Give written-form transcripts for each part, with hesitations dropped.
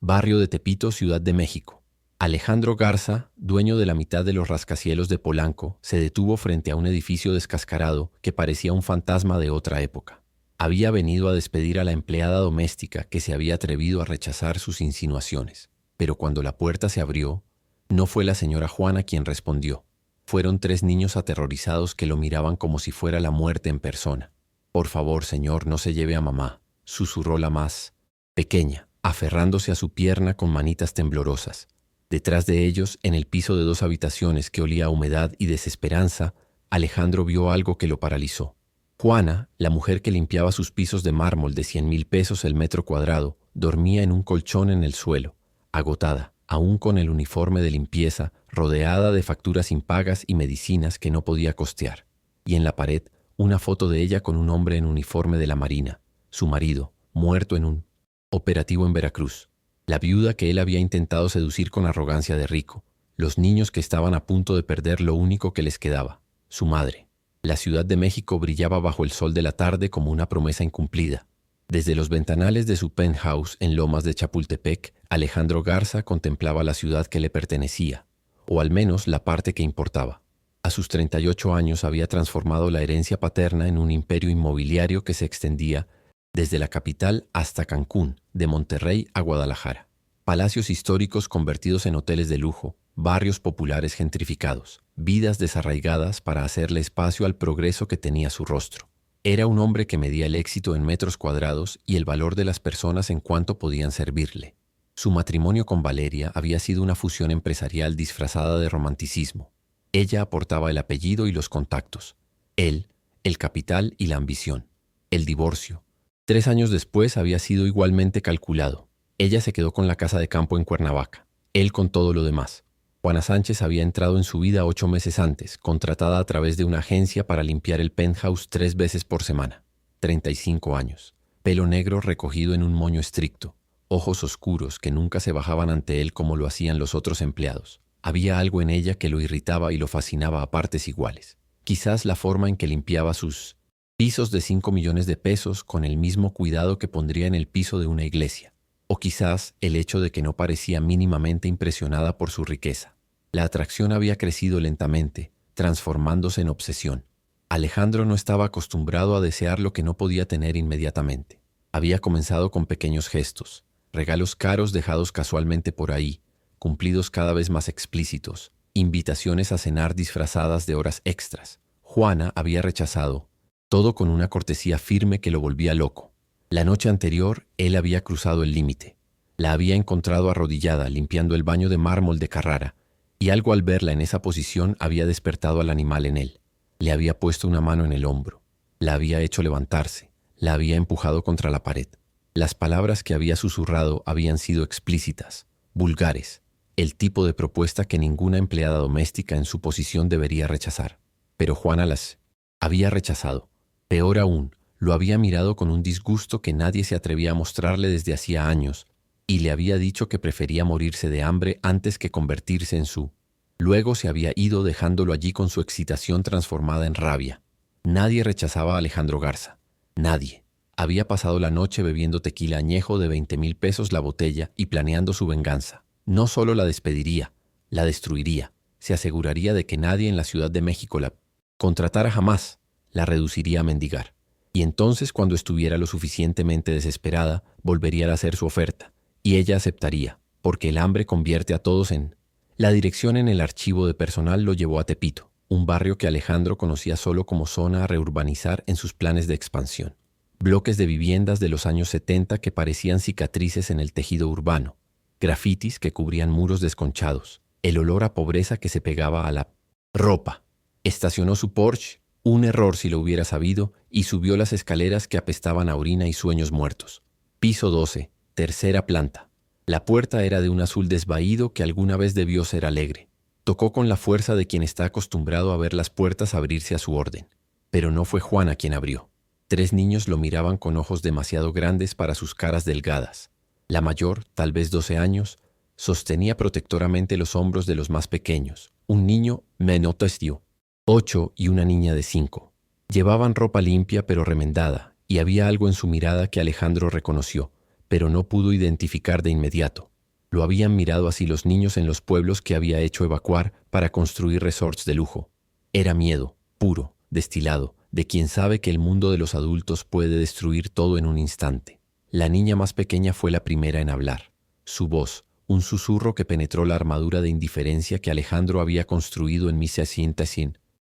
barrio de Tepito, Ciudad de México. Alejandro Garza, dueño de la mitad de los rascacielos de Polanco, se detuvo frente a un edificio descascarado que parecía un fantasma de otra época. Había venido a despedir a la empleada doméstica que se había atrevido a rechazar sus insinuaciones. Pero cuando la puerta se abrió, no fue la señora Juana quien respondió. Fueron 3 niños aterrorizados que lo miraban como si fuera la muerte en persona. «Por favor, señor, no se lleve a mamá», susurró la más pequeña, aferrándose a su pierna con manitas temblorosas. Detrás de ellos, en el piso de 2 habitaciones que olía a humedad y desesperanza, Alejandro vio algo que lo paralizó. Juana, la mujer que limpiaba sus pisos de mármol de 100,000 pesos el metro cuadrado, dormía en un colchón en el suelo, agotada, aún con el uniforme de limpieza, rodeada de facturas impagas y medicinas que no podía costear. Y en la pared, una foto de ella con un hombre en uniforme de la Marina, su marido, muerto en un operativo en Veracruz. La viuda que él había intentado seducir con arrogancia de rico. Los niños que estaban a punto de perder lo único que les quedaba, su madre. La Ciudad de México brillaba bajo el sol de la tarde como una promesa incumplida. Desde los ventanales de su penthouse en Lomas de Chapultepec, Alejandro Garza contemplaba la ciudad que le pertenecía, o al menos la parte que importaba. A sus 38 años había transformado la herencia paterna en un imperio inmobiliario que se extendía desde la capital hasta Cancún, de Monterrey a Guadalajara. Palacios históricos convertidos en hoteles de lujo, barrios populares gentrificados, vidas desarraigadas para hacerle espacio al progreso que tenía su rostro. Era un hombre que medía el éxito en metros cuadrados y el valor de las personas en cuanto podían servirle. Su matrimonio con Valeria había sido una fusión empresarial disfrazada de romanticismo. Ella aportaba el apellido y los contactos. Él, el capital y la ambición. El divorcio. 3 años después había sido igualmente calculado. Ella se quedó con la casa de campo en Cuernavaca. Él con todo lo demás. Juana Sánchez había entrado en su vida 8 meses antes, contratada a través de una agencia para limpiar el penthouse 3 veces por semana. 35 años. Pelo negro recogido en un moño estricto. Ojos oscuros que nunca se bajaban ante él como lo hacían los otros empleados. Había algo en ella que lo irritaba y lo fascinaba a partes iguales. Quizás la forma en que limpiaba sus pisos de 5 millones de pesos con el mismo cuidado que pondría en el piso de una iglesia. O quizás el hecho de que no parecía mínimamente impresionada por su riqueza. La atracción había crecido lentamente, transformándose en obsesión. Alejandro no estaba acostumbrado a desear lo que no podía tener inmediatamente. Había comenzado con pequeños gestos, regalos caros dejados casualmente por ahí, cumplidos cada vez más explícitos, invitaciones a cenar disfrazadas de horas extras. Juana había rechazado, todo con una cortesía firme que lo volvía loco. La noche anterior, él había cruzado el límite. La había encontrado arrodillada limpiando el baño de mármol de Carrara, y algo al verla en esa posición había despertado al animal en él. Le había puesto una mano en el hombro, la había hecho levantarse, la había empujado contra la pared. Las palabras que había susurrado habían sido explícitas, vulgares, el tipo de propuesta que ninguna empleada doméstica en su posición debería rechazar. Pero Juana las había rechazado. Peor aún, lo había mirado con un disgusto que nadie se atrevía a mostrarle desde hacía años, y le había dicho que prefería morirse de hambre antes que convertirse en su. Luego se había ido dejándolo allí con su excitación transformada en rabia. Nadie rechazaba a Alejandro Garza. Nadie. Había pasado la noche bebiendo tequila añejo de 20,000 pesos la botella y planeando su venganza. No solo la despediría, la destruiría. Se aseguraría de que nadie en la Ciudad de México la contratara jamás. La reduciría a mendigar. Y entonces, cuando estuviera lo suficientemente desesperada, volvería a hacer su oferta. Y ella aceptaría, porque el hambre convierte a todos en. La dirección en el archivo de personal lo llevó a Tepito, un barrio que Alejandro conocía solo como zona a reurbanizar en sus planes de expansión. Bloques de viviendas de los años 70 que parecían cicatrices en el tejido urbano, grafitis que cubrían muros desconchados, el olor a pobreza que se pegaba a la ropa. Estacionó su Porsche, un error si lo hubiera sabido, y subió las escaleras que apestaban a orina y sueños muertos. Piso 12, tercera planta. La puerta era de un azul desvaído que alguna vez debió ser alegre. Tocó con la fuerza de quien está acostumbrado a ver las puertas abrirse a su orden. Pero no fue Juana quien abrió. 3 niños lo miraban con ojos demasiado grandes para sus caras delgadas. La mayor, tal vez 12 años, sostenía protectoramente los hombros de los más pequeños. Un niño menotesio, 8 y una niña de 5. Llevaban ropa limpia pero remendada, y había algo en su mirada que Alejandro reconoció, pero no pudo identificar de inmediato. Lo habían mirado así los niños en los pueblos que había hecho evacuar para construir resorts de lujo. Era miedo, puro, destilado, de quien sabe que el mundo de los adultos puede destruir todo en un instante. La niña más pequeña fue la primera en hablar. Su voz, un susurro que penetró la armadura de indiferencia que Alejandro había construido en 1600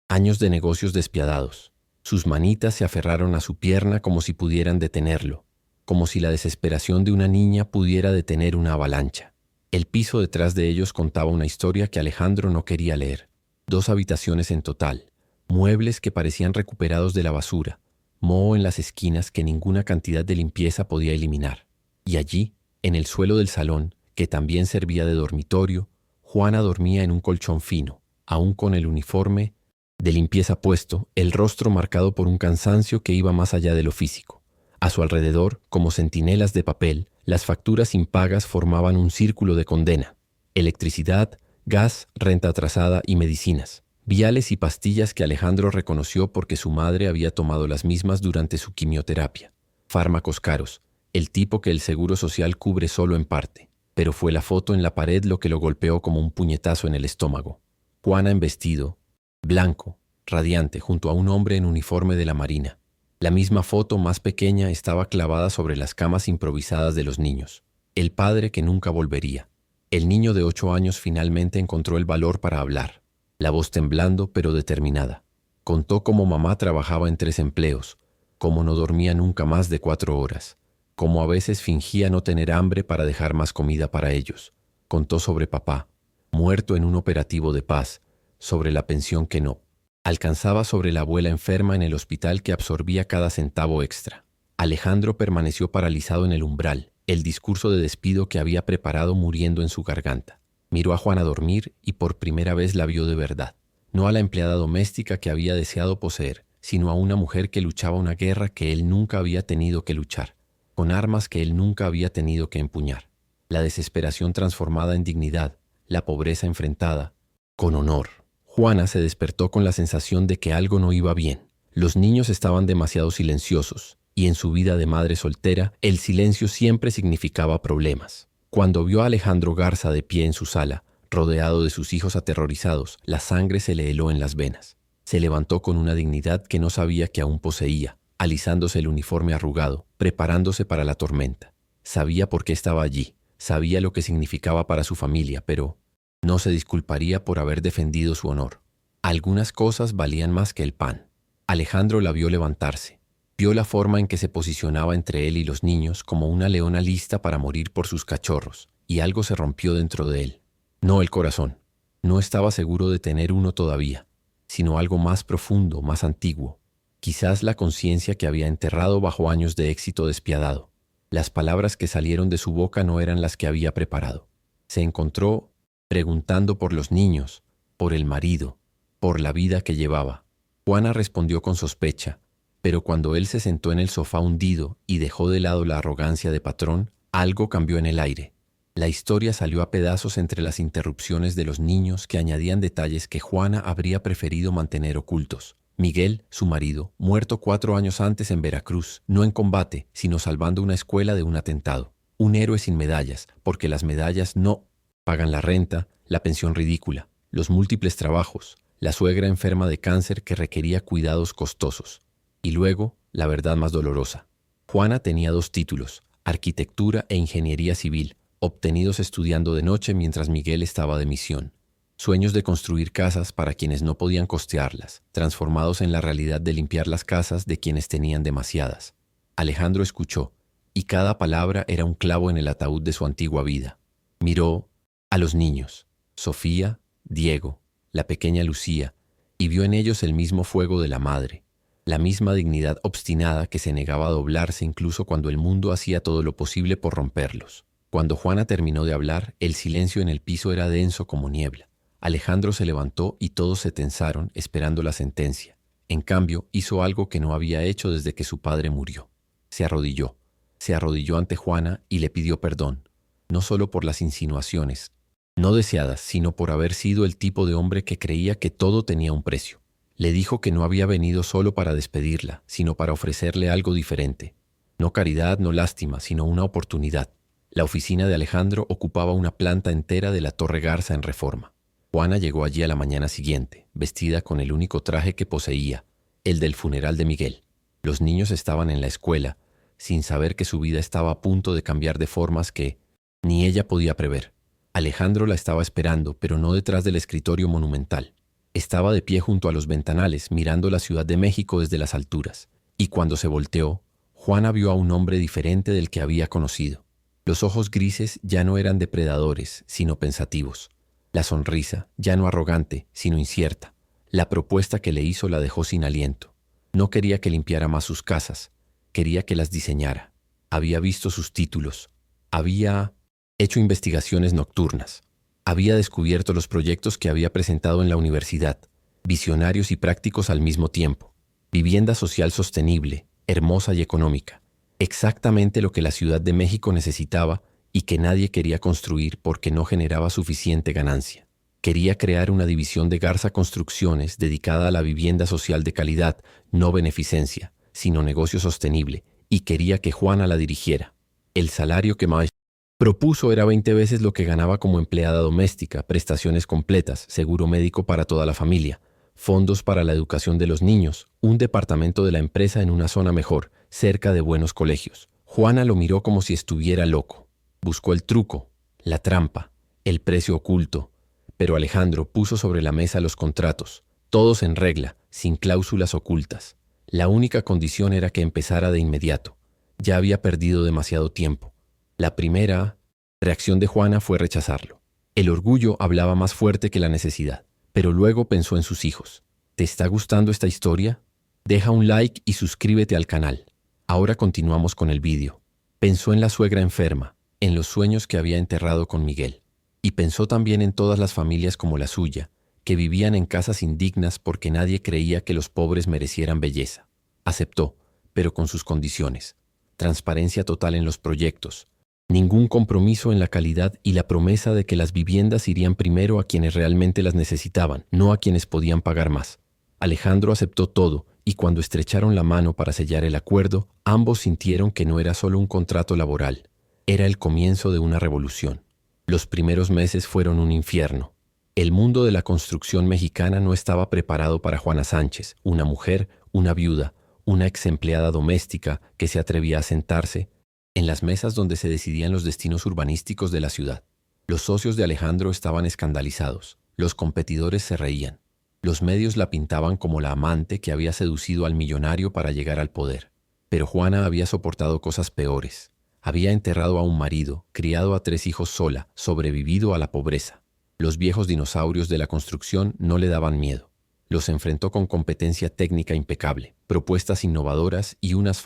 años de negocios despiadados. Sus manitas se aferraron a su pierna como si pudieran detenerlo, como si la desesperación de una niña pudiera detener una avalancha. El piso detrás de ellos contaba una historia que Alejandro no quería leer. 2 habitaciones en total, muebles que parecían recuperados de la basura, moho en las esquinas que ninguna cantidad de limpieza podía eliminar. Y allí, en el suelo del salón, que también servía de dormitorio, Juana dormía en un colchón fino, aún con el uniforme de limpieza puesto, el rostro marcado por un cansancio que iba más allá de lo físico. A su alrededor, como centinelas de papel, las facturas impagas formaban un círculo de condena. Electricidad, gas, renta atrasada y medicinas. Viales y pastillas que Alejandro reconoció porque su madre había tomado las mismas durante su quimioterapia. Fármacos caros, el tipo que el seguro social cubre solo en parte. Pero fue la foto en la pared lo que lo golpeó como un puñetazo en el estómago. Juana en vestido, blanco, radiante, junto a un hombre en uniforme de la Marina. La misma foto más pequeña estaba clavada sobre las camas improvisadas de los niños. El padre que nunca volvería. El niño de 8 años finalmente encontró el valor para hablar. La voz temblando pero determinada. Contó cómo mamá trabajaba en 3 empleos, cómo no dormía nunca más de 4 horas, cómo a veces fingía no tener hambre para dejar más comida para ellos. Contó sobre papá, muerto en un operativo de paz, sobre la pensión que no alcanzaba, sobre la abuela enferma en el hospital que absorbía cada centavo extra. Alejandro permaneció paralizado en el umbral, el discurso de despido que había preparado muriendo en su garganta. Miró a Juana dormir y por primera vez la vio de verdad. No a la empleada doméstica que había deseado poseer, sino a una mujer que luchaba una guerra que él nunca había tenido que luchar, con armas que él nunca había tenido que empuñar. La desesperación transformada en dignidad, la pobreza enfrentada con honor. Juana se despertó con la sensación de que algo no iba bien. Los niños estaban demasiado silenciosos, y en su vida de madre soltera, el silencio siempre significaba problemas. Cuando vio a Alejandro Garza de pie en su sala, rodeado de sus hijos aterrorizados, la sangre se le heló en las venas. Se levantó con una dignidad que no sabía que aún poseía, alisándose el uniforme arrugado, preparándose para la tormenta. Sabía por qué estaba allí, sabía lo que significaba para su familia, pero no se disculparía por haber defendido su honor. Algunas cosas valían más que el pan. Alejandro la vio levantarse. Vio la forma en que se posicionaba entre él y los niños como una leona lista para morir por sus cachorros, y algo se rompió dentro de él. No el corazón. No estaba seguro de tener uno todavía, sino algo más profundo, más antiguo. Quizás la conciencia que había enterrado bajo años de éxito despiadado. Las palabras que salieron de su boca no eran las que había preparado. Se encontró preguntando por los niños, por el marido, por la vida que llevaba. Juana respondió con sospecha, pero cuando él se sentó en el sofá hundido y dejó de lado la arrogancia de patrón, algo cambió en el aire. La historia salió a pedazos entre las interrupciones de los niños que añadían detalles que Juana habría preferido mantener ocultos. Miguel, su marido, muerto 4 años antes en Veracruz, no en combate, sino salvando una escuela de un atentado. Un héroe sin medallas, porque las medallas no pagan la renta, la pensión ridícula, los múltiples trabajos, la suegra enferma de cáncer que requería cuidados costosos. Y luego, la verdad más dolorosa. Juana tenía 2 títulos, arquitectura e ingeniería civil, obtenidos estudiando de noche mientras Miguel estaba de misión. Sueños de construir casas para quienes no podían costearlas, transformados en la realidad de limpiar las casas de quienes tenían demasiadas. Alejandro escuchó, y cada palabra era un clavo en el ataúd de su antigua vida. Miró a los niños, Sofía, Diego, la pequeña Lucía, y vio en ellos el mismo fuego de la madre, la misma dignidad obstinada que se negaba a doblarse incluso cuando el mundo hacía todo lo posible por romperlos. Cuando Juana terminó de hablar, el silencio en el piso era denso como niebla. Alejandro se levantó y todos se tensaron esperando la sentencia. En cambio, hizo algo que no había hecho desde que su padre murió. Se arrodilló ante Juana y le pidió perdón, no solo por las insinuaciones, no deseadas, sino por haber sido el tipo de hombre que creía que todo tenía un precio. Le dijo que no había venido solo para despedirla, sino para ofrecerle algo diferente. No caridad, no lástima, sino una oportunidad. La oficina de Alejandro ocupaba una planta entera de la Torre Garza en Reforma. Juana llegó allí a la mañana siguiente, vestida con el único traje que poseía, el del funeral de Miguel. Los niños estaban en la escuela, sin saber que su vida estaba a punto de cambiar de formas que ni ella podía prever. Alejandro la estaba esperando, pero no detrás del escritorio monumental. Estaba de pie junto a los ventanales, mirando la Ciudad de México desde las alturas, y cuando se volteó, Juana vio a un hombre diferente del que había conocido. Los ojos grises ya no eran depredadores, sino pensativos. La sonrisa, ya no arrogante, sino incierta. La propuesta que le hizo la dejó sin aliento. No quería que limpiara más sus casas, quería que las diseñara. Había visto sus títulos, había hecho investigaciones nocturnas, había descubierto los proyectos que había presentado en la universidad, visionarios y prácticos al mismo tiempo. Vivienda social sostenible, hermosa y económica. Exactamente lo que la Ciudad de México necesitaba y que nadie quería construir porque no generaba suficiente ganancia. Quería crear una división de Garza Construcciones dedicada a la vivienda social de calidad, no beneficencia, sino negocio sostenible, y quería que Juana la dirigiera. El salario que Maes propuso era 20 veces lo que ganaba como empleada doméstica, prestaciones completas, seguro médico para toda la familia, fondos para la educación de los niños, un departamento de la empresa en una zona mejor, cerca de buenos colegios. Juana lo miró como si estuviera loco. Buscó el truco, la trampa, el precio oculto, pero Alejandro puso sobre la mesa los contratos, todos en regla, sin cláusulas ocultas. La única condición era que empezara de inmediato. Ya había perdido demasiado tiempo. La primera reacción de Juana fue rechazarlo. El orgullo hablaba más fuerte que la necesidad, pero luego pensó en sus hijos. ¿Te está gustando esta historia? Deja un like y suscríbete al canal. Ahora continuamos con el vídeo. Pensó en la suegra enferma, en los sueños que había enterrado con Miguel. Y pensó también en todas las familias como la suya, que vivían en casas indignas porque nadie creía que los pobres merecieran belleza. Aceptó, pero con sus condiciones. Transparencia total en los proyectos, ningún compromiso en la calidad y la promesa de que las viviendas irían primero a quienes realmente las necesitaban, no a quienes podían pagar más. Alejandro aceptó todo, y cuando estrecharon la mano para sellar el acuerdo, ambos sintieron que no era solo un contrato laboral, era el comienzo de una revolución. Los primeros meses fueron un infierno. El mundo de la construcción mexicana no estaba preparado para Juana Sánchez, una mujer, una viuda, una ex empleada doméstica que se atrevía a sentarse en las mesas donde se decidían los destinos urbanísticos de la ciudad. Los socios de Alejandro estaban escandalizados, los competidores se reían. Los medios la pintaban como la amante que había seducido al millonario para llegar al poder. Pero Juana había soportado cosas peores. Había enterrado a un marido, criado a 3 hijos sola, sobrevivido a la pobreza. Los viejos dinosaurios de la construcción no le daban miedo. Los enfrentó con competencia técnica impecable, propuestas innovadoras y unas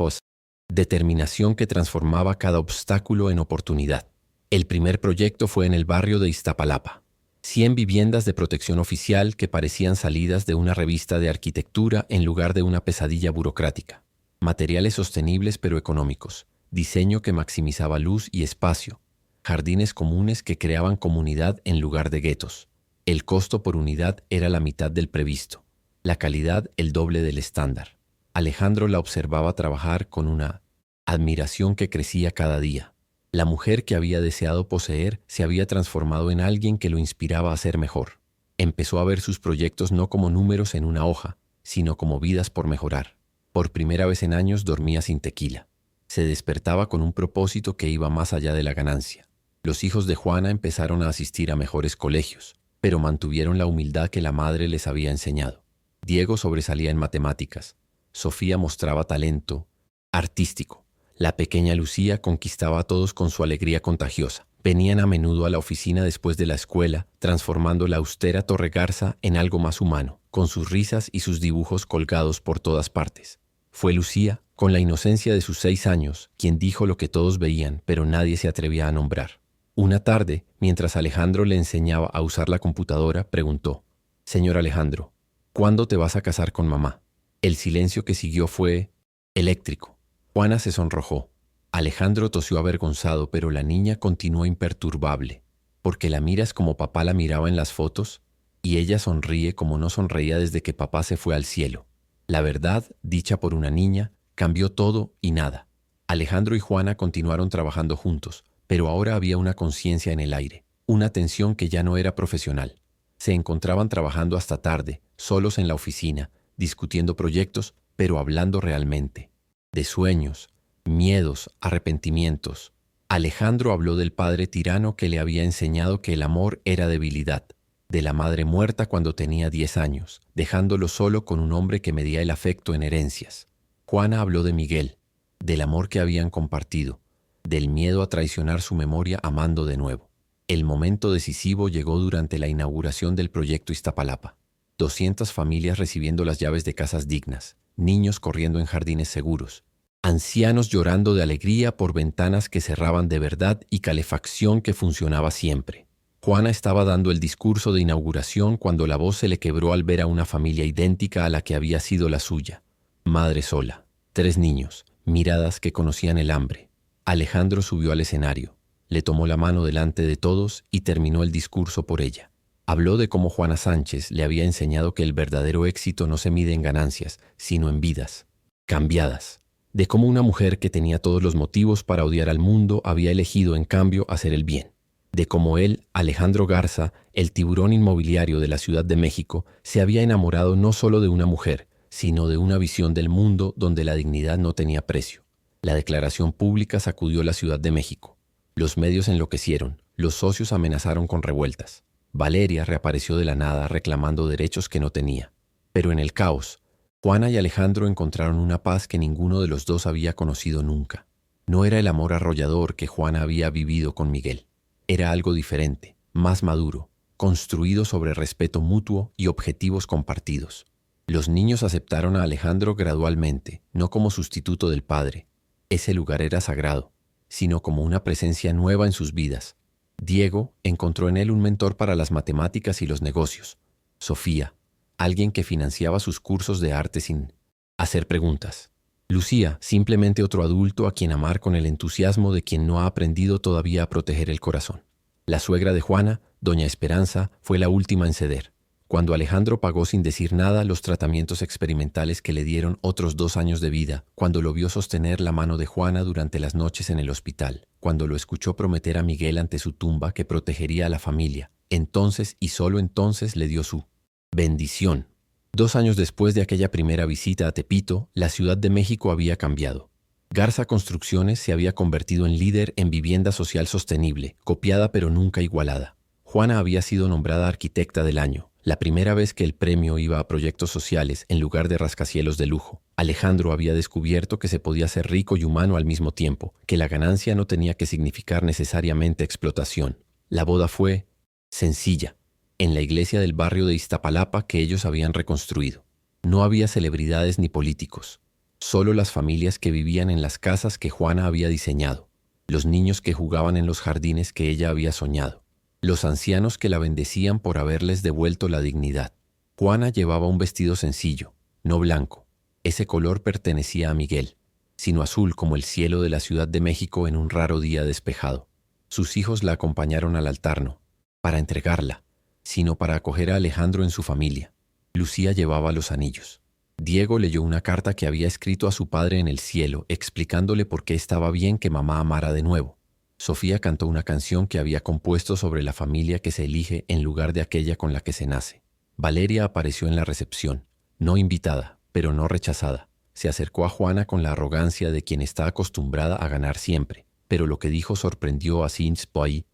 determinación que transformaba cada obstáculo en oportunidad. El primer proyecto fue en el barrio de Iztapalapa. 100 viviendas de protección oficial que parecían salidas de una revista de arquitectura en lugar de una pesadilla burocrática. Materiales sostenibles pero económicos. Diseño que maximizaba luz y espacio. Jardines comunes que creaban comunidad en lugar de guetos. El costo por unidad era la mitad del previsto. La calidad el doble del estándar. Alejandro la observaba trabajar con una admiración que crecía cada día. La mujer que había deseado poseer se había transformado en alguien que lo inspiraba a ser mejor. Empezó a ver sus proyectos no como números en una hoja, sino como vidas por mejorar. Por primera vez en años dormía sin tequila. Se despertaba con un propósito que iba más allá de la ganancia. Los hijos de Juana empezaron a asistir a mejores colegios, pero mantuvieron la humildad que la madre les había enseñado. Diego sobresalía en matemáticas. Sofía mostraba talento artístico. La pequeña Lucía conquistaba a todos con su alegría contagiosa. Venían a menudo a la oficina después de la escuela, transformando la austera Torre Garza en algo más humano, con sus risas y sus dibujos colgados por todas partes. Fue Lucía, con la inocencia de sus 6 años, quien dijo lo que todos veían, pero nadie se atrevía a nombrar. Una tarde, mientras Alejandro le enseñaba a usar la computadora, preguntó: «Señor Alejandro, ¿cuándo te vas a casar con mamá?». El silencio que siguió fue eléctrico. Juana se sonrojó. Alejandro tosió avergonzado, pero la niña continuó imperturbable. «Porque la miras como papá la miraba en las fotos, y ella sonríe como no sonreía desde que papá se fue al cielo». La verdad, dicha por una niña, cambió todo y nada. Alejandro y Juana continuaron trabajando juntos, Pero ahora había una conciencia en el aire, una tensión que ya no era profesional. Se encontraban trabajando hasta tarde, solos en la oficina, discutiendo proyectos, pero hablando realmente. De sueños, miedos, arrepentimientos. Alejandro habló del padre tirano que le había enseñado que el amor era debilidad, de la madre muerta cuando tenía 10 años, dejándolo solo con un hombre que medía el afecto en herencias. Juana habló de Miguel, del amor que habían compartido, del miedo a traicionar su memoria amando de nuevo. El momento decisivo llegó durante la inauguración del proyecto Iztapalapa. 200 familias recibiendo las llaves de casas dignas, niños corriendo en jardines seguros, ancianos llorando de alegría por ventanas que cerraban de verdad y calefacción que funcionaba siempre. Juana estaba dando el discurso de inauguración cuando la voz se le quebró al ver a una familia idéntica a la que había sido la suya. Madre sola, 3 niños, miradas que conocían el hambre. Alejandro subió al escenario, le tomó la mano delante de todos y terminó el discurso por ella. Habló de cómo Juana Sánchez le había enseñado que el verdadero éxito no se mide en ganancias, sino en vidas cambiadas. De cómo una mujer que tenía todos los motivos para odiar al mundo había elegido en cambio hacer el bien. De cómo él, Alejandro Garza, el tiburón inmobiliario de la Ciudad de México, se había enamorado no solo de una mujer, sino de una visión del mundo donde la dignidad no tenía precio. La declaración pública sacudió la Ciudad de México. Los medios enloquecieron, los socios amenazaron con revueltas. Valeria reapareció de la nada reclamando derechos que no tenía. Pero en el caos, Juana y Alejandro encontraron una paz que ninguno de los dos había conocido nunca. No era el amor arrollador que Juana había vivido con Miguel. Era algo diferente, más maduro, construido sobre respeto mutuo y objetivos compartidos. Los niños aceptaron a Alejandro gradualmente, no como sustituto del padre. Ese lugar era sagrado, sino como una presencia nueva en sus vidas. Diego encontró en él un mentor para las matemáticas y los negocios. Sofía, alguien que financiaba sus cursos de arte sin hacer preguntas. Lucía, simplemente otro adulto a quien amar con el entusiasmo de quien no ha aprendido todavía a proteger el corazón. La suegra de Juana, doña Esperanza, fue la última en ceder. Cuando Alejandro pagó sin decir nada los tratamientos experimentales que le dieron otros 2 años de vida, cuando lo vio sostener la mano de Juana durante las noches en el hospital, cuando lo escuchó prometer a Miguel ante su tumba que protegería a la familia, entonces y solo entonces le dio su bendición. 2 años después de aquella primera visita a Tepito, la Ciudad de México había cambiado. Garza Construcciones se había convertido en líder en vivienda social sostenible, copiada pero nunca igualada. Juana había sido nombrada arquitecta del año, la primera vez que el premio iba a proyectos sociales en lugar de rascacielos de lujo. Alejandro había descubierto que se podía ser rico y humano al mismo tiempo, que la ganancia no tenía que significar necesariamente explotación. La boda fue sencilla, en la iglesia del barrio de Iztapalapa que ellos habían reconstruido. No había celebridades ni políticos, solo las familias que vivían en las casas que Juana había diseñado, los niños que jugaban en los jardines que ella había soñado, los ancianos que la bendecían por haberles devuelto la dignidad. Juana llevaba un vestido sencillo, no blanco. Ese color pertenecía a Miguel, sino azul como el cielo de la Ciudad de México en un raro día despejado. Sus hijos la acompañaron al altar no para entregarla, sino para acoger a Alejandro en su familia. Lucía llevaba los anillos. Diego leyó una carta que había escrito a su padre en el cielo, explicándole por qué estaba bien que mamá amara de nuevo. Sofía cantó una canción que había compuesto sobre la familia que se elige en lugar de aquella con la que se nace. Valeria apareció en la recepción, no invitada, pero no rechazada. Se acercó a Juana con la arrogancia de quien está acostumbrada a ganar siempre, pero lo que dijo sorprendió a Sinspoi,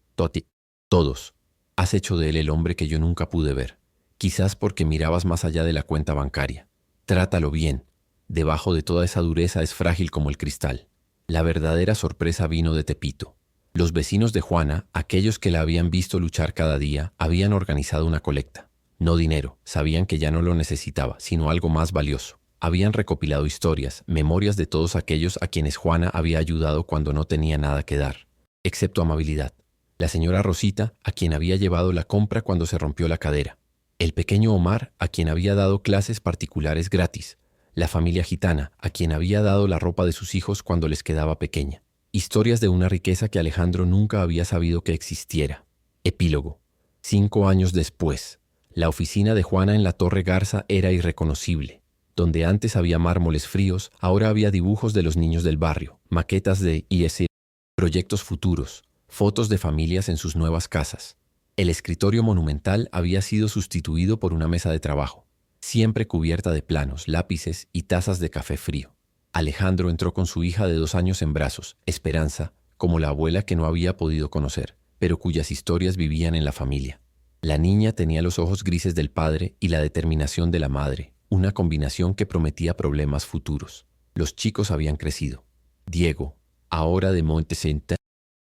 todos. Has hecho de él el hombre que yo nunca pude ver, quizás porque mirabas más allá de la cuenta bancaria. Trátalo bien. Debajo de toda esa dureza es frágil como el cristal. La verdadera sorpresa vino de Tepito. Los vecinos de Juana, aquellos que la habían visto luchar cada día, habían organizado una colecta. No dinero, sabían que ya no lo necesitaba, sino algo más valioso. Habían recopilado historias, memorias de todos aquellos a quienes Juana había ayudado cuando no tenía nada que dar, excepto amabilidad. La señora Rosita, a quien había llevado la compra cuando se rompió la cadera. El pequeño Omar, a quien había dado clases particulares gratis. La familia gitana, a quien había dado la ropa de sus hijos cuando les quedaba pequeña. Historias de una riqueza que Alejandro nunca había sabido que existiera. Epílogo. 5 años después, la oficina de Juana en la Torre Garza era irreconocible. Donde antes había mármoles fríos, ahora había dibujos de los niños del barrio, maquetas de IS, proyectos futuros, fotos de familias en sus nuevas casas. El escritorio monumental había sido sustituido por una mesa de trabajo, siempre cubierta de planos, lápices y tazas de café frío. Alejandro entró con su hija de 2 años en brazos, Esperanza, como la abuela que no había podido conocer, pero cuyas historias vivían en la familia. La niña tenía los ojos grises del padre y la determinación de la madre, una combinación que prometía problemas futuros. Los chicos habían crecido. Diego, ahora de Montesenta,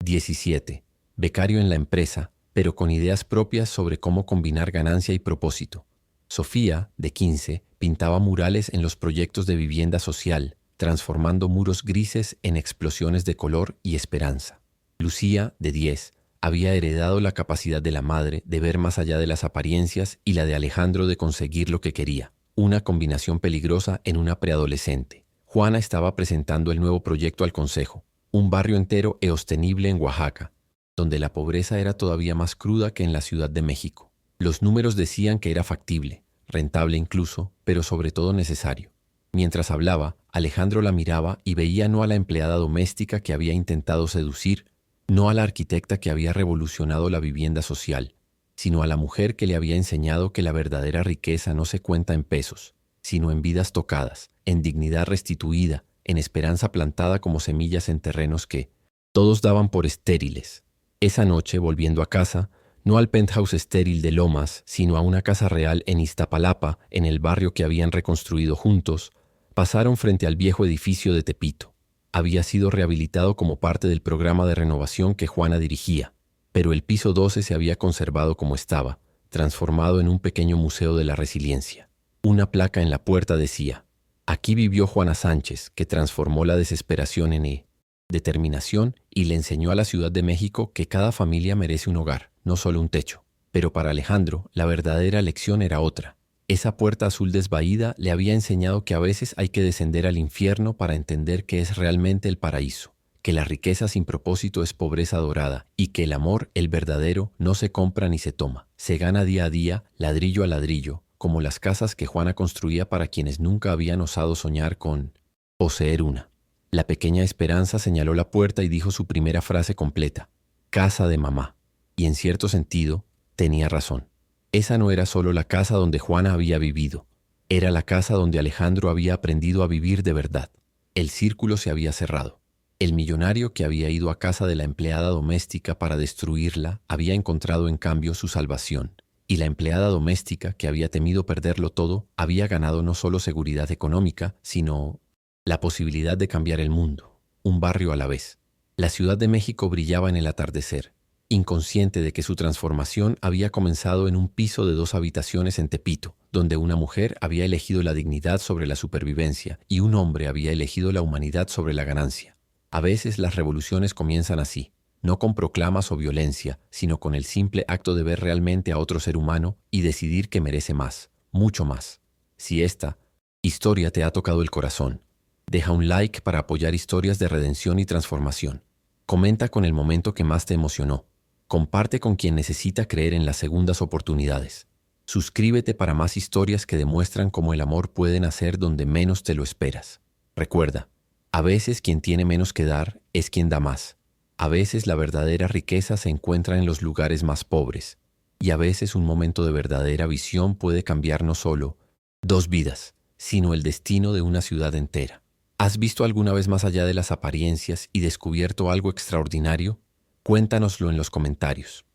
17, becario en la empresa, pero con ideas propias sobre cómo combinar ganancia y propósito. Sofía, de 15, pintaba murales en los proyectos de vivienda social, transformando muros grises en explosiones de color y esperanza. Lucía, de 10, había heredado la capacidad de la madre de ver más allá de las apariencias y la de Alejandro de conseguir lo que quería, una combinación peligrosa en una preadolescente. Juana estaba presentando el nuevo proyecto al consejo, un barrio entero e sostenible en Oaxaca, donde la pobreza era todavía más cruda que en la Ciudad de México. Los números decían que era factible, rentable incluso, pero sobre todo necesario. Mientras hablaba, Alejandro la miraba y veía no a la empleada doméstica que había intentado seducir, no a la arquitecta que había revolucionado la vivienda social, sino a la mujer que le había enseñado que la verdadera riqueza no se cuenta en pesos, sino en vidas tocadas, en dignidad restituida, en esperanza plantada como semillas en terrenos que todos daban por estériles. Esa noche, volviendo a casa, no al penthouse estéril de Lomas, sino a una casa real en Iztapalapa, en el barrio que habían reconstruido juntos, pasaron frente al viejo edificio de Tepito. Había sido rehabilitado como parte del programa de renovación que Juana dirigía, pero el piso 12 se había conservado como estaba, transformado en un pequeño museo de la resiliencia. Una placa en la puerta decía: aquí vivió Juana Sánchez, que transformó la desesperación en determinación y le enseñó a la Ciudad de México que cada familia merece un hogar, no solo un techo. Pero para Alejandro, la verdadera lección era otra. Esa puerta azul desvaída le había enseñado que a veces hay que descender al infierno para entender qué es realmente el paraíso, que la riqueza sin propósito es pobreza dorada y que el amor, el verdadero, no se compra ni se toma, se gana día a día, ladrillo a ladrillo, como las casas que Juana construía para quienes nunca habían osado soñar con poseer una. La pequeña Esperanza señaló la puerta y dijo su primera frase completa: casa de mamá. Y en cierto sentido, tenía razón. Esa no era solo la casa donde Juana había vivido, era la casa donde Alejandro había aprendido a vivir de verdad. El círculo se había cerrado. El millonario que había ido a casa de la empleada doméstica para destruirla había encontrado en cambio su salvación, y la empleada doméstica que había temido perderlo todo había ganado no solo seguridad económica, sino la posibilidad de cambiar el mundo, un barrio a la vez. La Ciudad de México brillaba en el atardecer, inconsciente de que su transformación había comenzado en un piso de 2 habitaciones en Tepito, donde una mujer había elegido la dignidad sobre la supervivencia y un hombre había elegido la humanidad sobre la ganancia. A veces las revoluciones comienzan así, no con proclamas o violencia, sino con el simple acto de ver realmente a otro ser humano y decidir que merece más, mucho más. Si esta historia te ha tocado el corazón, deja un like para apoyar historias de redención y transformación. Comenta con el momento que más te emocionó. Comparte con quien necesita creer en las segundas oportunidades. Suscríbete para más historias que demuestran cómo el amor puede nacer donde menos te lo esperas. Recuerda, a veces quien tiene menos que dar es quien da más. A veces la verdadera riqueza se encuentra en los lugares más pobres. Y a veces un momento de verdadera visión puede cambiar no solo 2 vidas, sino el destino de una ciudad entera. ¿Has visto alguna vez más allá de las apariencias y descubierto algo extraordinario? Cuéntanoslo en los comentarios.